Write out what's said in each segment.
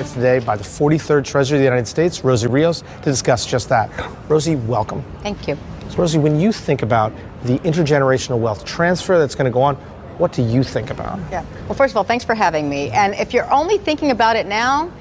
joined us today by the 43rd Treasurer of the United States, Rosie Rios, to discuss just that. Rosie, welcome. Thank you. So Rosie, when you think about the intergenerational wealth transfer that's going to go on, what do you think about? Yeah. Well, first of all, thanks for having me. And if you're only thinking about it now,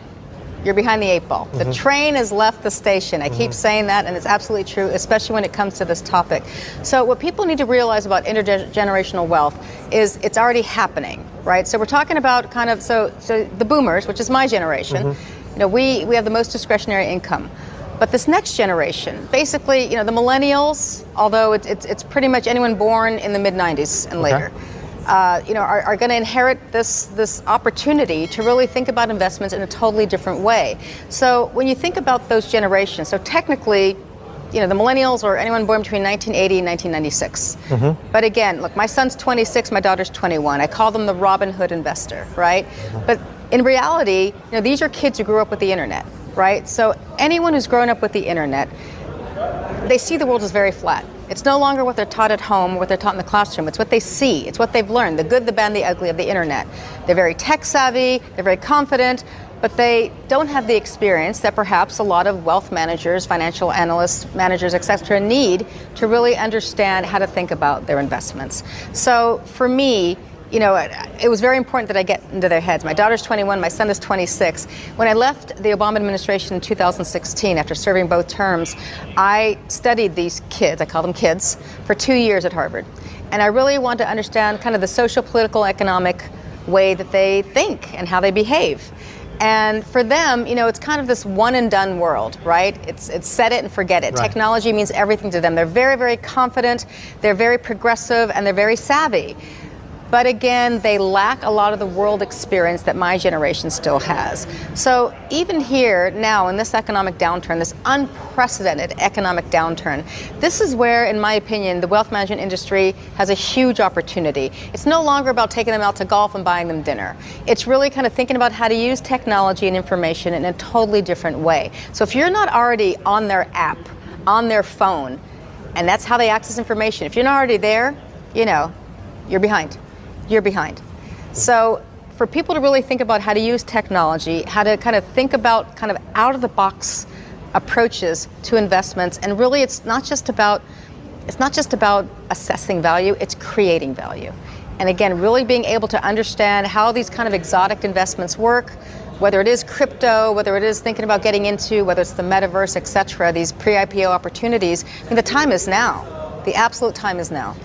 you're behind the 8 ball. The train has left the station. I keep saying that, and it's absolutely true, especially when it comes to this topic. So what people need to realize about intergenerational wealth is it's already happening, right? So we're talking about kind of, so the boomers, which is my generation, you know, we have the most discretionary income. But this next generation, basically, you know, the millennials, although it's pretty much anyone born in the mid-90s and later, you know, are going to inherit this opportunity to really think about investments in a totally different way. So when you think about those generations, so technically, you know, the millennials or anyone born between 1980 and 1996. But again, look, my son's 26, my daughter's 21. I call them the Robin Hood investor, right? But in reality, you know, these are kids who grew up with the internet, right? So anyone who's grown up with the internet, they see the world as very flat. It's no longer what they're taught at home, what they're taught in the classroom. It's what they see. It's what they've learned, the good, the bad, and the ugly of the internet. They're very tech savvy, they're very confident, but they don't have the experience that perhaps a lot of wealth managers, financial analysts, managers, etc. need to really understand how to think about their investments. So for me, you know, it was very important that I get into their heads. My daughter's 21, my son is 26. When I left the Obama administration in 2016, after serving both terms, I studied these kids, I call them kids, for 2 years at Harvard. And I really want to understand kind of the social, political, economic way that they think and how they behave. And for them, you know, it's kind of this one and done world, right? It's set it and forget it. Right. Technology means everything to them. They're very, very confident, they're very progressive, and they're very savvy. But again, they lack a lot of the world experience that my generation still has. So even here now in this economic downturn, this unprecedented economic downturn, this is where, in my opinion, the wealth management industry has a huge opportunity. It's no longer about taking them out to golf and buying them dinner. It's really kind of thinking about how to use technology and information in a totally different way. So if you're not already on their app, on their phone, and that's how they access information, if you're not already there, you know, you're behind. You're behind. So for people to really think about how to use technology, how to kind of think about kind of out of the box approaches to investments, and really it's not just about assessing value, it's creating value. And again, really being able to understand how these kind of exotic investments work, whether it is crypto, whether it is thinking about getting into, whether it's the metaverse, etc., these pre-IPO opportunities. I mean, the time is now. The absolute time is now.